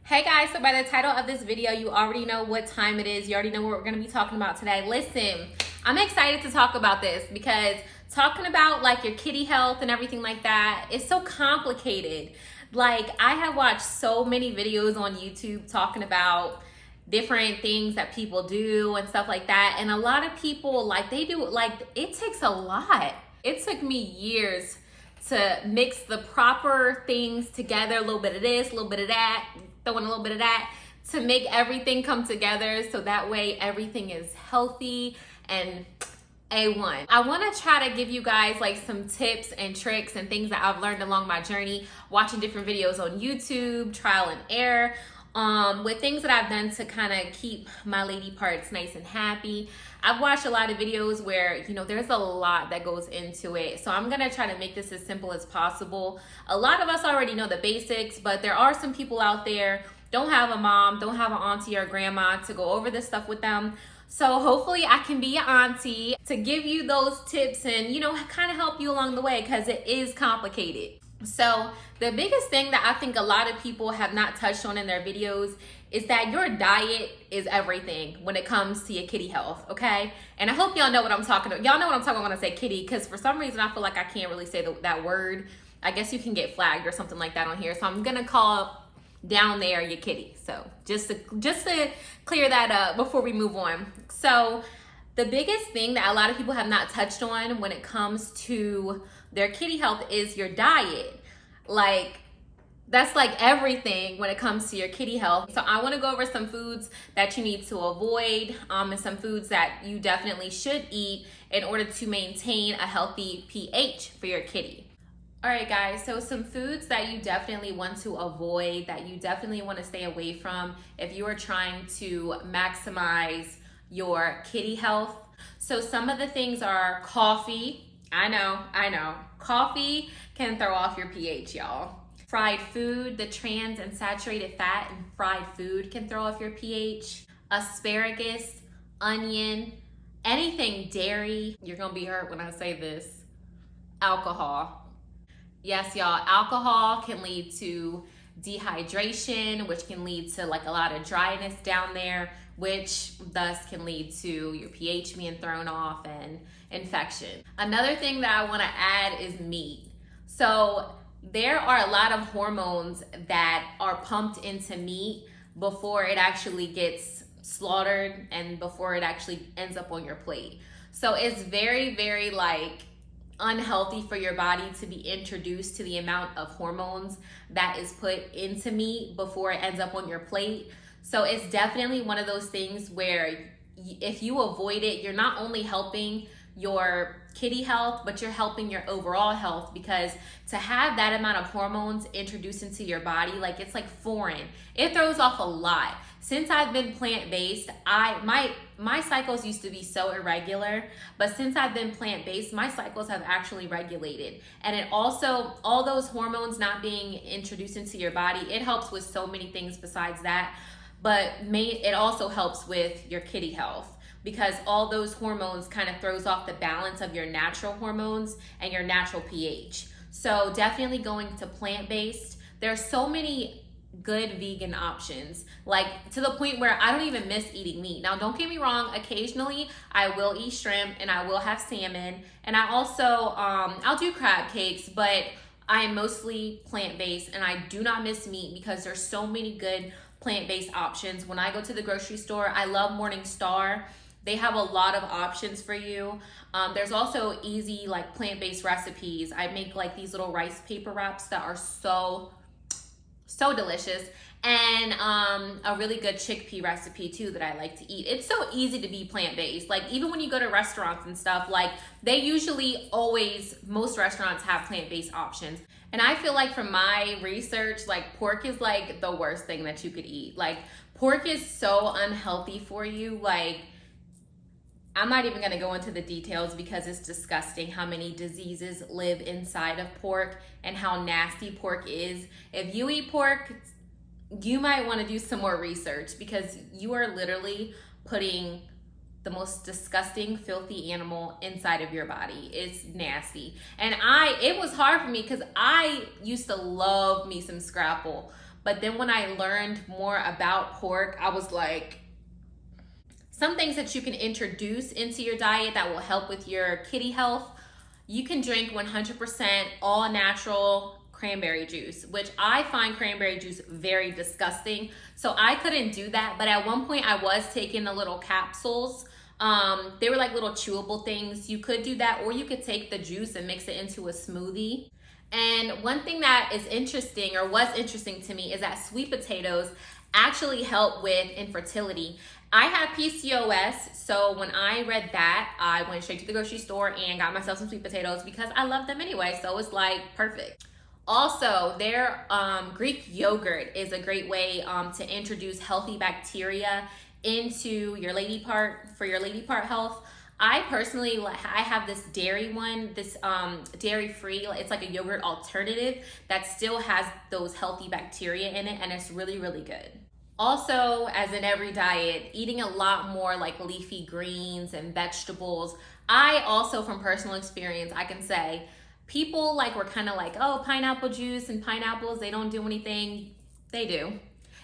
Hey guys, so by the title of this video, you already know what time it is. You already know what we're gonna be talking about today. Listen, I'm excited to talk about this because talking about like your kitty health and everything like that is so complicated. Like I have watched so many videos on YouTube talking about different things that people do and stuff like that. And a lot of people it takes a lot. It took me years to mix the proper things together, a little bit of this, a little bit of that, throw in a little bit of that, to make everything come together so that way everything is healthy and A1. I want to try to give you guys like some tips and tricks and things that I've learned along my journey, watching different videos on YouTube, trial and error, with things that I've done to kind of keep my lady parts nice and happy. I've watched a lot of videos where, there's a lot that goes into it. So I'm going to try to make this as simple as possible. A lot of us already know the basics, but there are some people out there don't have a mom, don't have an auntie or grandma to go over this stuff with them. So hopefully I can be your auntie to give you those tips and, kind of help you along the way because it is complicated. So the biggest thing that I think a lot of people have not touched on in their videos is that your diet is everything when it comes to your kitty health, okay? And I hope y'all know what I'm talking about. Y'all know what I'm talking about when I say kitty, because for some reason I feel like I can't really say that word. I guess you can get flagged or something like that on here. So I'm gonna call down there your kitty. So just to clear that up before we move on. So the biggest thing that a lot of people have not touched on when it comes to their kitty health is your diet. That's like everything when it comes to your kitty health. So I want to go over some foods that you need to avoid, and some foods that you definitely should eat in order to maintain a healthy pH for your kitty. All right, guys, so some foods that you definitely want to avoid, that you definitely want to stay away from if you are trying to maximize your kitty health. So some of the things are coffee. I know. Coffee can throw off your pH, y'all. Fried food, the trans and saturated fat in fried food can throw off your pH. Asparagus, onion, anything dairy. You're gonna be hurt when I say this. Alcohol. Yes, y'all, alcohol can lead to dehydration, which can lead to like a lot of dryness down there, which thus can lead to your pH being thrown off and infection. Another thing that I want to add is meat. So there are a lot of hormones that are pumped into meat before it actually gets slaughtered and before it actually ends up on your plate. So it's very, very unhealthy for your body to be introduced to the amount of hormones that is put into meat before it ends up on your plate. So it's definitely one of those things where if you avoid it, you're not only helping your kitty health, but you're helping your overall health, because to have that amount of hormones introduced into your body, it's like foreign. It throws off a lot. Since I've been plant-based, my cycles used to be so irregular, but since I've been plant-based, my cycles have actually regulated. And it also, all those hormones not being introduced into your body, it helps with so many things besides that, but it also helps with your kitty health, because all those hormones kind of throws off the balance of your natural hormones and your natural pH. So definitely going to plant-based. There's so many good vegan options, to the point where I don't even miss eating meat. Now, don't get me wrong, occasionally I will eat shrimp and I will have salmon, and I also I'll do crab cakes, but I am mostly plant-based and I do not miss meat because there's so many good plant-based options. When I go to the grocery store, I love Morningstar. They have a lot of options for you. There's also easy plant-based recipes. I make these little rice paper wraps that are so delicious, and a really good chickpea recipe too that I like to eat. It's so easy to be plant-based. Even when you go to restaurants and stuff, they usually most restaurants have plant-based options. And I feel from my research, pork is the worst thing that you could eat. Pork is so unhealthy for you. I'm not even gonna go into the details because it's disgusting how many diseases live inside of pork and how nasty pork is. If you eat pork, you might wanna do some more research, because you are literally putting the most disgusting, filthy animal inside of your body. It's nasty. And it was hard for me because I used to love me some scrapple. But then when I learned more about pork, I was like, some things that you can introduce into your diet that will help with your kitty health. You can drink 100% all natural cranberry juice, which I find cranberry juice very disgusting. So I couldn't do that. But at one point I was taking the little capsules. They were like little chewable things. You could do that, or you could take the juice and mix it into a smoothie. And one thing that is interesting, or was interesting to me, is that sweet potatoes actually help with infertility. I have PCOS, so when I read that, I went straight to the grocery store and got myself some sweet potatoes because I love them anyway, so it's like perfect. Also, their Greek yogurt is a great way to introduce healthy bacteria into your lady part, for your lady part health. I personally, I have this dairy one, this dairy free, it's like a yogurt alternative that still has those healthy bacteria in it, and it's really, really good. Also, as in every diet, eating a lot more like leafy greens and vegetables. I also, from personal experience, I can say people like were kind of like, oh, pineapple juice and pineapples, they don't do anything. They do.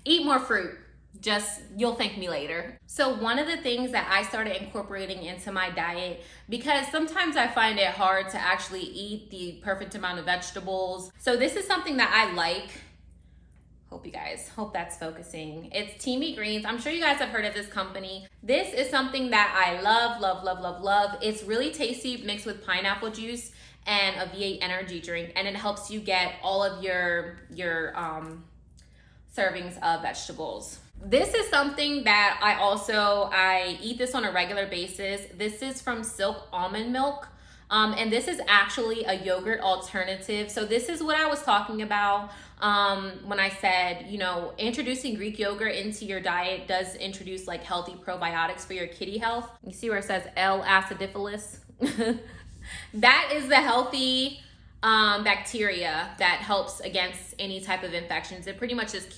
Eat more fruit. Just, you'll thank me later. So one of the things that I started incorporating into my diet, because sometimes I find it hard to actually eat the perfect amount of vegetables. So this is something that I like. Hope that's focusing. It's Teamy Greens. I'm sure you guys have heard of this company. This is something that I love, love, love, love, love. It's really tasty, mixed with pineapple juice and a V8 energy drink, and it helps you get all of your servings of vegetables. This is something that I eat this on a regular basis. This is from Silk Almond Milk. And this is actually a yogurt alternative. So this is what I was talking about when I said, you know, introducing Greek yogurt into your diet does introduce like healthy probiotics for your kitty health. You see where it says L. acidophilus? That is the healthy bacteria that helps against any type of infections. It pretty much just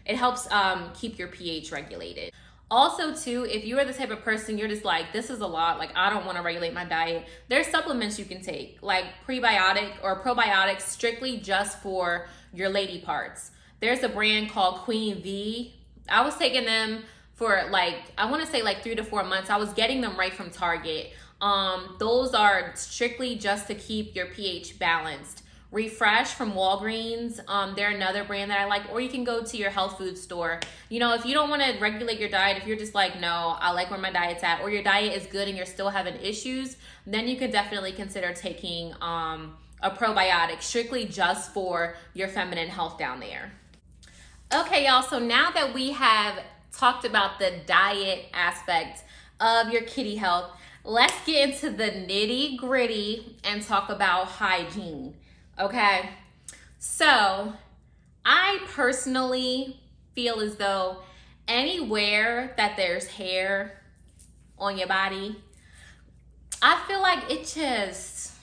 helps keep your pH regulated. Also too, if you are the type of person you're just like, this is a lot, like I don't want to regulate my diet, there's supplements you can take, like prebiotic or probiotics strictly just for your lady parts. There's a brand called Queen V. I was taking them for like, I want to say like 3 to 4 months. I was getting them right from Target. Those are strictly just to keep your pH balanced. Refresh from Walgreens, they're another brand that I like, or you can go to your health food store. You know, if you don't want to regulate your diet, if you're just like, no, I like where my diet's at, or your diet is good and you're still having issues, then you can definitely consider taking a probiotic strictly just for your feminine health down there. Okay, y'all, so now that we have talked about the diet aspect of your kitty health, let's get into the nitty gritty and talk about hygiene. Okay, so I personally feel as though anywhere that there's hair on your body, I feel like it just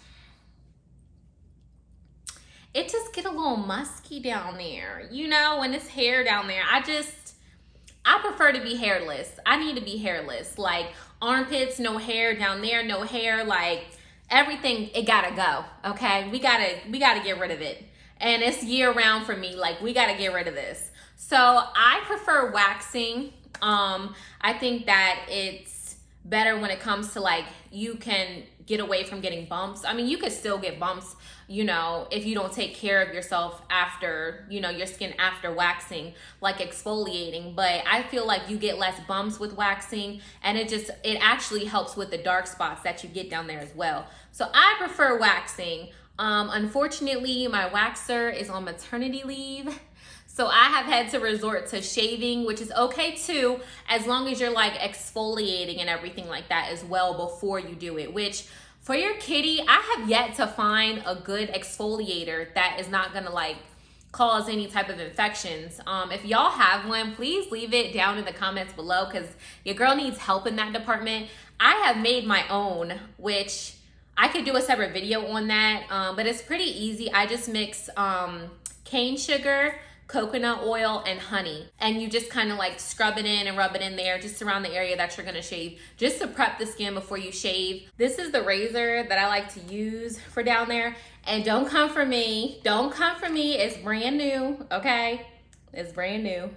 get a little musky down there. You know, when it's hair down there, I prefer to be hairless. I need to be hairless. Like armpits, no hair, down there, no hair, like everything, it gotta go, okay? We gotta get rid of it. And it's year round for me, like we gotta get rid of this. So I prefer waxing. I think that it's better when it comes to like, you can get away from getting bumps. I mean, you could still get bumps, you know, if you don't take care of yourself after, you know, your skin after waxing, like exfoliating. But I feel like you get less bumps with waxing, and it actually helps with the dark spots that you get down there as well. So I prefer waxing. Unfortunately, my waxer is on maternity leave. So I have had to resort to shaving, which is okay too, as long as you're like exfoliating and everything like that as well before you do it, which for your kitty, I have yet to find a good exfoliator that is not gonna like cause any type of infections. If y'all have one, please leave it down in the comments below, because your girl needs help in that department. I have made my own, which I could do a separate video on that, but it's pretty easy. I just mix cane sugar, coconut oil, and honey, and you just kind of like scrub it in and rub it in there just around the area that you're gonna shave, just to prep the skin before you shave. This is the razor that I like to use for down there, and don't come for me, it's brand new, okay? It's brand new.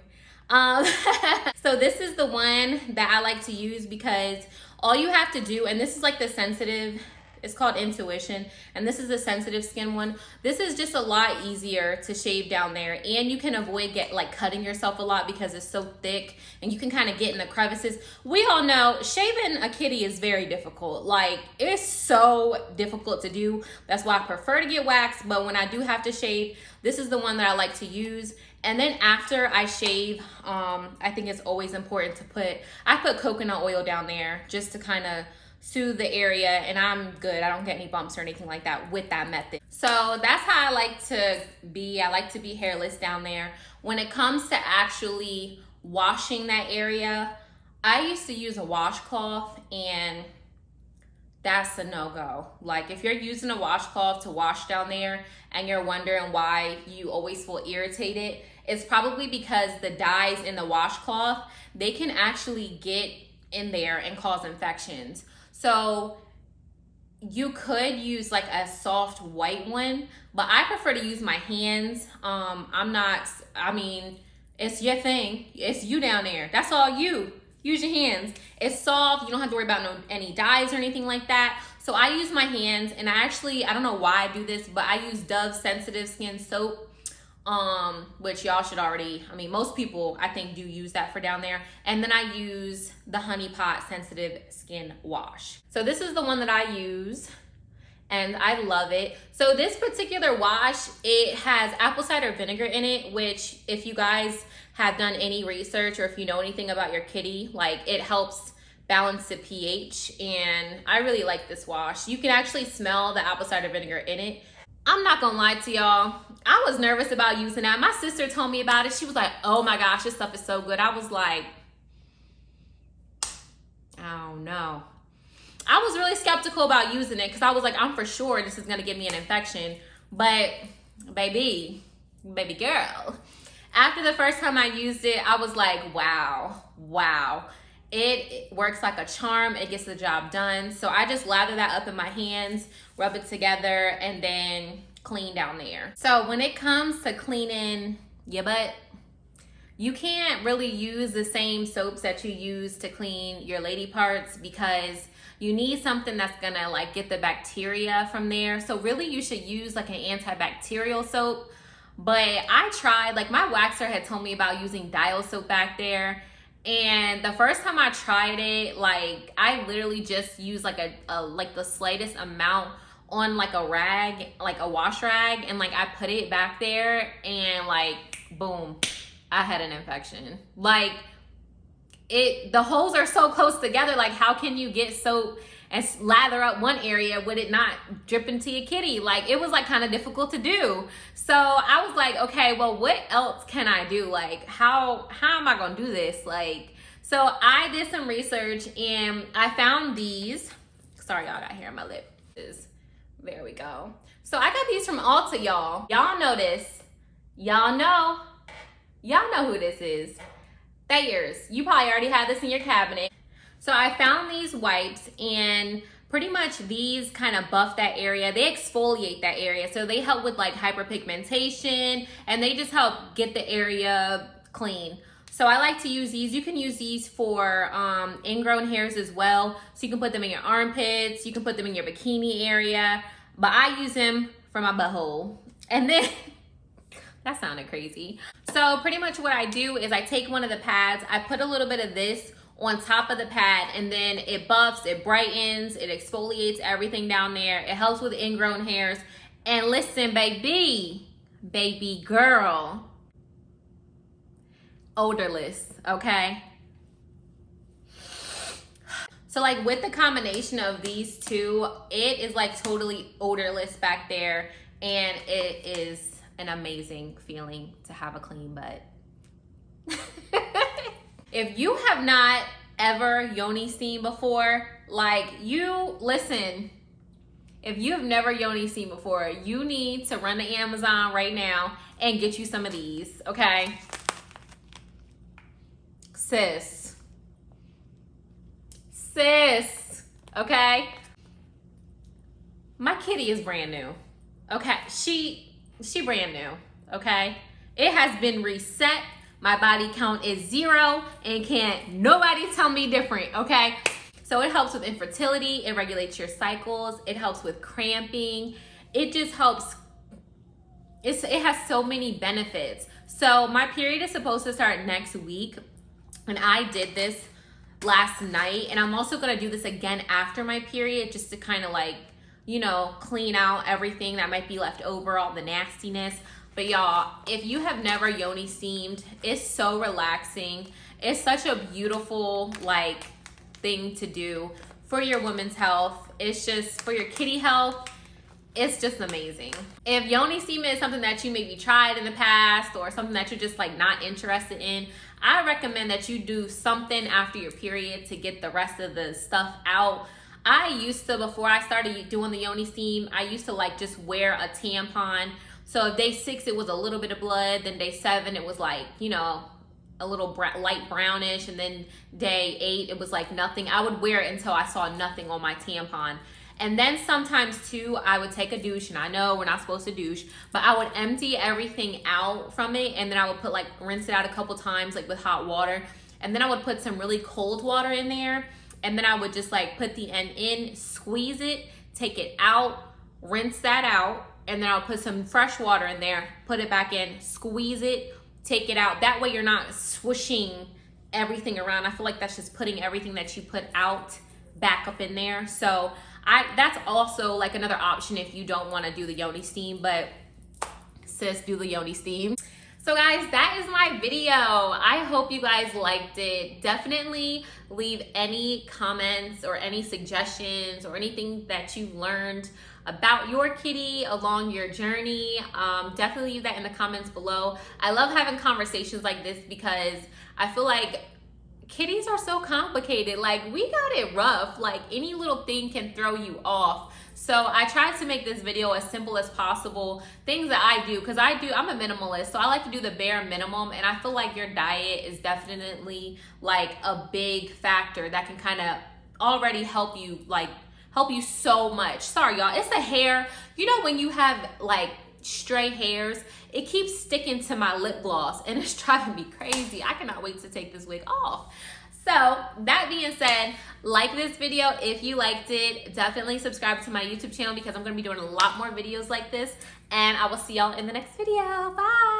So this is the one that I like to use because all you have to do, and this is like the sensitive, it's called Intuition, and this is the sensitive skin one. This is just a lot easier to shave down there, and you can avoid cutting yourself a lot because it's so thick, and you can kind of get in the crevices. We all know shaving a kitty is very difficult. Like, it's so difficult to do. That's why I prefer to get waxed, but when I do have to shave, this is the one that I like to use. And then after I shave, I think it's always important to I put coconut oil down there just to kind of soothe the area, and I'm good. I don't get any bumps or anything like that with that method. So that's how I like to be. I like to be hairless down there. When it comes to actually washing that area, I used to use a washcloth, and that's a no-go. Like, if you're using a washcloth to wash down there and you're wondering why you always feel irritated, it's probably because the dyes in the washcloth, they can actually get in there and cause infections. So you could use like a soft white one, but I prefer to use my hands. It's your thing. It's you down there. That's all you. Use your hands. It's soft. You don't have to worry about any dyes or anything like that. So I use my hands, and I don't know why I do this, but I use Dove Sensitive Skin Soap, which y'all should already, most people I think do use that for down there. And then I use the Honey Pot Sensitive Skin Wash. So this is the one that I use, and I love it. So this particular wash, it has apple cider vinegar in it, which if you guys have done any research or if you know anything about your kitty, like, it helps balance the pH, and I really like this wash. You can actually smell the apple cider vinegar in it. I'm not gonna lie to y'all, I was nervous about using that. My sister told me about it. She was like, oh my gosh, this stuff is so good. I was like, I don't know. I was really skeptical about using it because I was like, I'm for sure this is gonna give me an infection. But baby girl, after the first time I used it, I was like, wow. It works like a charm. It gets the job done. So I just lather that up in my hands, rub it together, and then clean down there. So when it comes to cleaning your butt, you can't really use the same soaps that you use to clean your lady parts because you need something that's gonna like get the bacteria from there. So really you should use like an antibacterial soap. But I tried, like, my waxer had told me about using dial soap back there. And the first time I tried it, like, I literally just used like like the slightest amount on like a rag, like a wash rag, and like I put it back there, and like, boom, I had an infection. Like, the holes are so close together. Like, how can you get soap and lather up one area with it not dripping to your kitty? Like, it was like kind of difficult to do. So I was like, okay, well, what else can I do? Like, how am I gonna do this? Like, so I did some research, and I found these. Sorry, y'all, got hair on my lip. There we go. So I got these from Ulta, y'all. Y'all know this. Y'all know who this is. Thayers. You probably already had this in your cabinet. So I found these wipes, and pretty much these kind of buff that area. They exfoliate that area. So they help with like hyperpigmentation, and they just help get the area clean. So I like to use these. You can use these for ingrown hairs as well. So you can put them in your armpits. You can put them in your bikini area. But I use them for my butthole. And then, that sounded crazy. So pretty much what I do is I take one of the pads. I put a little bit of this on top of the pad, and then it buffs, it brightens, it exfoliates everything down there. It helps with ingrown hairs. And listen, baby girl, odorless, okay? So like with the combination of these two, it is like totally odorless back there, and it is an amazing feeling to have a clean butt. If you have not ever yoni steamed before, like, listen, if you have never yoni steamed before, you need to run to Amazon right now and get you some of these, okay? Sis, okay? My kitty is brand new, okay? She brand new, okay? It has been reset. My body count is 0 and can't nobody tell me different, okay? So it helps with infertility, it regulates your cycles, it helps with cramping, it just helps. It has so many benefits. So my period is supposed to start next week, and I did this last night, and I'm also gonna do this again after my period, just to kind of like, you know, clean out everything that might be left over, all the nastiness. But y'all, if you have never yoni steamed, it's so relaxing. It's such a beautiful like thing to do for your woman's health. It's just for your kitty health. It's just amazing. If yoni steam is something that you maybe tried in the past or something that you're just like not interested in, I recommend that you do something after your period to get the rest of the stuff out. I used to, before I started doing the yoni steam, I used to like just wear a tampon. So day 6, it was a little bit of blood. Then day 7, it was like, you know, a little light brownish. And then day 8, it was like nothing. I would wear it until I saw nothing on my tampon. And then sometimes too, I would take a douche, and I know we're not supposed to douche, but I would empty everything out from it, and then I would put like, rinse it out a couple times like with hot water, and then I would put some really cold water in there, and then I would just like put the end in, squeeze it, take it out, rinse that out, and then I'll put some fresh water in there, put it back in, squeeze it, take it out. That way you're not swooshing everything around. I feel like that's just putting everything that you put out back up in there. So that's also like another option if you don't want to do the yoni steam, but sis, do the yoni steam. So guys, that is my video. I hope you guys liked it. Definitely leave any comments or any suggestions or anything that you learned about your kitty along your journey. Definitely leave that in the comments below. I love having conversations like this because I feel like kitties are so complicated. Like, we got it rough. Like, any little thing can throw you off. So I tried to make this video as simple as possible. Things that I do, because I'm a minimalist, so I like to do the bare minimum, and I feel like your diet is definitely like a big factor that can kind of already help you so much. Sorry y'all, it's the hair. You know when you have like stray hairs, it keeps sticking to my lip gloss and it's driving me crazy. I cannot wait to take this wig off. So that being said, like this video if you liked it. Definitely subscribe to my YouTube channel because I'm going to be doing a lot more videos like this, and I will see y'all in the next video. Bye.